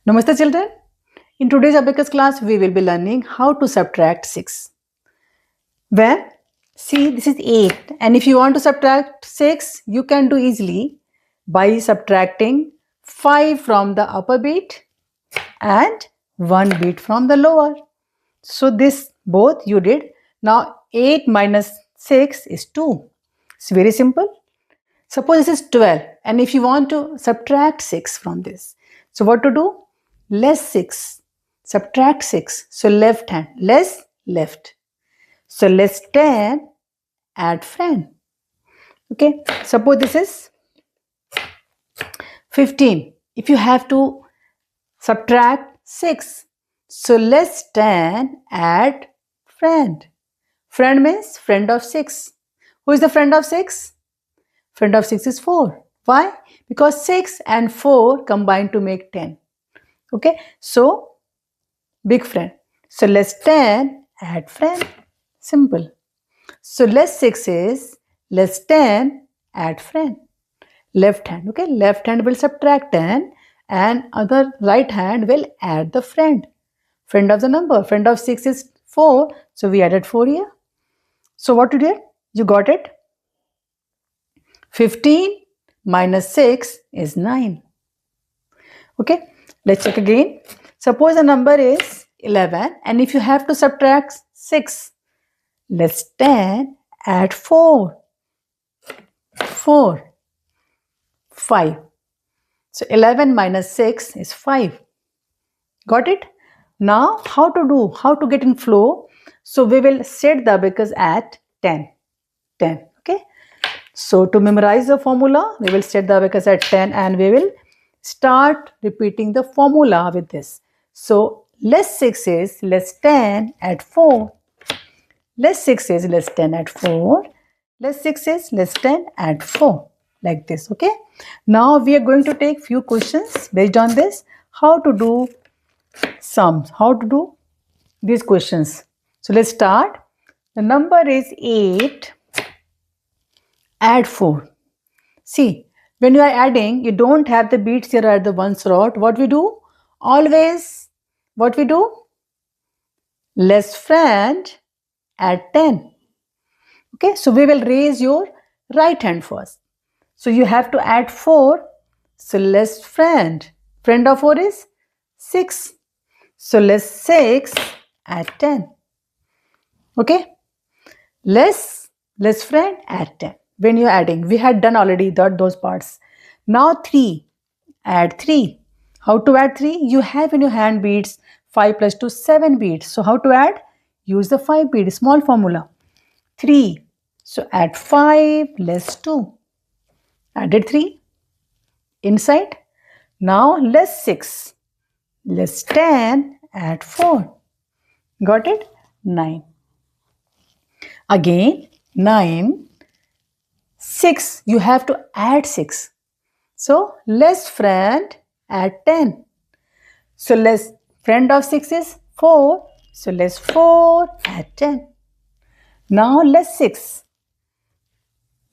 Namaste children. In today's Abacus class, we will be learning how to subtract 6. Where? See, this is 8. And if you want to subtract 6, you can do easily by subtracting 5 from the upper bit and 1 bit from the lower. So this both you did. Now 8 minus 6 is 2. It's very simple. Suppose this is 12 and if you want to subtract 6 from this. So what to do? Less 6. Subtract 6. So left hand. Less left. So less 10. Add friend. Okay. Suppose this is 15. If you have to subtract 6. So less 10. Add friend. Friend means friend of 6. Who is the friend of 6? Friend of 6 is 4. Why? Because 6 and 4 combine to make 10. Okay, so big friend. So less 10, add friend. Simple. So less 6 is less 10, add friend. Left hand. Okay, left hand will subtract 10 and other right hand will add the friend. Friend of the number. Friend of 6 is 4. So we added 4 here. So what you did? You got it? 15 minus 6 is 9. Okay, let's check again. Suppose the number is 11 and if you have to subtract 6, less 10, add 4. 4. 5. So 11 minus 6 is 5. Got it? Now how to do? How to get in flow? So we will set the abacus at 10. 10. Okay. So to memorize the formula, we will set the abacus at 10 and we will start repeating the formula with this. So less 6 is less 10 add 4. Less 6 is less 10 add 4. Less 6 is less 10 add 4. Like this, okay? Now we are going to take few questions based on this. How to do sums. How to do these questions. So let's start. The number is 8. Add 4. See, when you are adding, you don't have the beats here at the one slot. What we do? Always, what we do? Less friend, add 10. Okay, so we will raise your right hand first. So you have to add 4. So less friend. Friend of 4 is 6. So less 6, add 10. Okay, less friend, add 10. When you are adding, we had done already those parts. Now 3, add 3. How to add 3? You have in your hand beads 5 plus 2, 7 beads. So how to add? Use the 5 bead, small formula. 3. So add 5 less 2. Added 3. Inside. Now less 6. Less 10, add 4. Got it? 9. Again 9. 6, you have to add 6. So less friend, add 10. So less friend of 6 is 4. So less 4, add 10. Now less 6.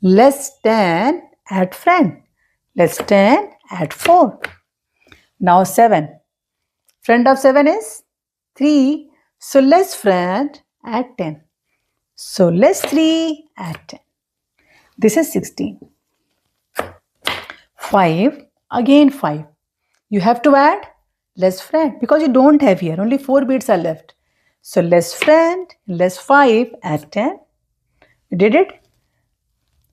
Less 10, add friend. Less 10, add 4. Now 7. Friend of 7 is 3. So less friend, add 10. So less 3, add 10. This is 16. 5. Again 5. You have to add less friend because you don't have here. Only 4 beads are left. So less friend, less 5, add 10. You did it?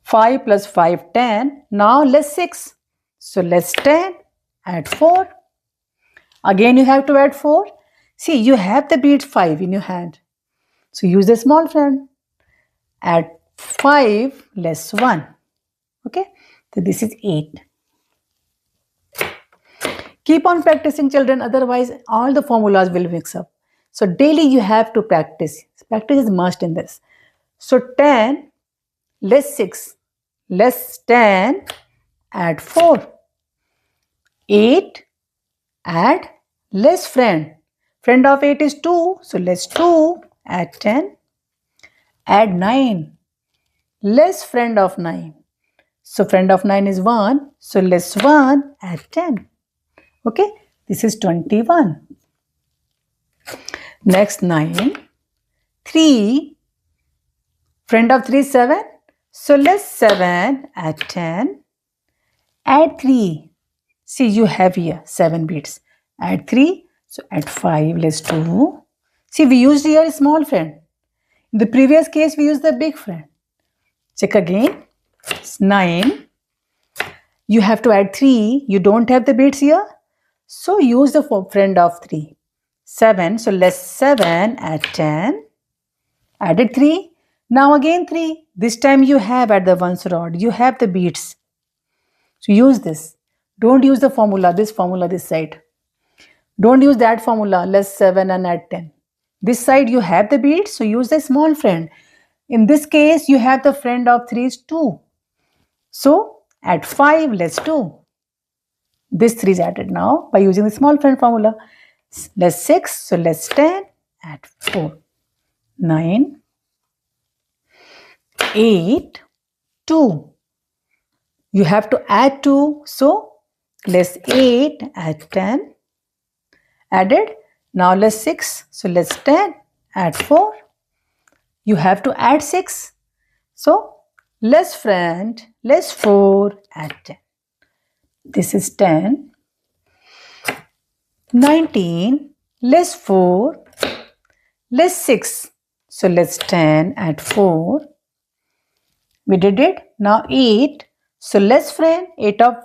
5 plus 5, 10. Now less 6. So less 10, add 4. Again you have to add 4. See, you have the bead 5 in your hand. So use the small friend. Add 5 less 1. Okay. So this is 8. Keep on practicing children, otherwise all the formulas will mix up. So daily you have to practice. Practice is must in this. So 10 less 6 less 10 add 4. 8 add less friend. Friend of 8 is 2. So less 2 add 10. Add 9. Less friend of 9. So friend of 9 is 1. So less 1, add 10. Okay. This is 21. Next 9. 3. Friend of 3 is 7. So let's 7 add 10. Add 3. See, you have here 7 bits. Add 3. So add 5. Let's do. See, we used here a small friend. In the previous case, we used the big friend. Check again. It's 9. You have to add 3. You don't have the bits here. So use the friend of 3. 7. So let's 7 add 10. Added 3. Now again 3. This time you have at the ones rod. You have the beats. So use this. Don't use the formula, this side. Don't use that formula, less 7 and add 10. This side you have the beats, so use the small friend. In this case, you have the friend of 3 is 2. So add 5, less 2. This 3 is added now by using the small friend formula. Less 6, so less 10, add 4. 9, 8, 2. You have to add 2, so less 8, add 10. Added. Now less 6, so less 10, add 4. You have to add 6. So less friend, less 4, add 10. This is 10. 19, less 4, less 6. So less 10, add 4. We did it. Now 8. So less friend.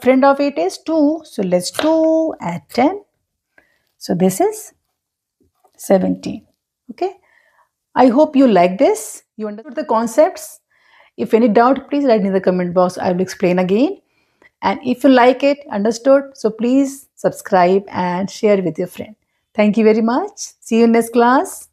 Friend of 8 is 2. So less 2, add 10. So this is 17. Okay. I hope you like this. You understood the concepts. If any doubt, please write in the comment box. I will explain again. And if you like it, understood, so please subscribe and share with your friend. Thank you very much. See you in next class.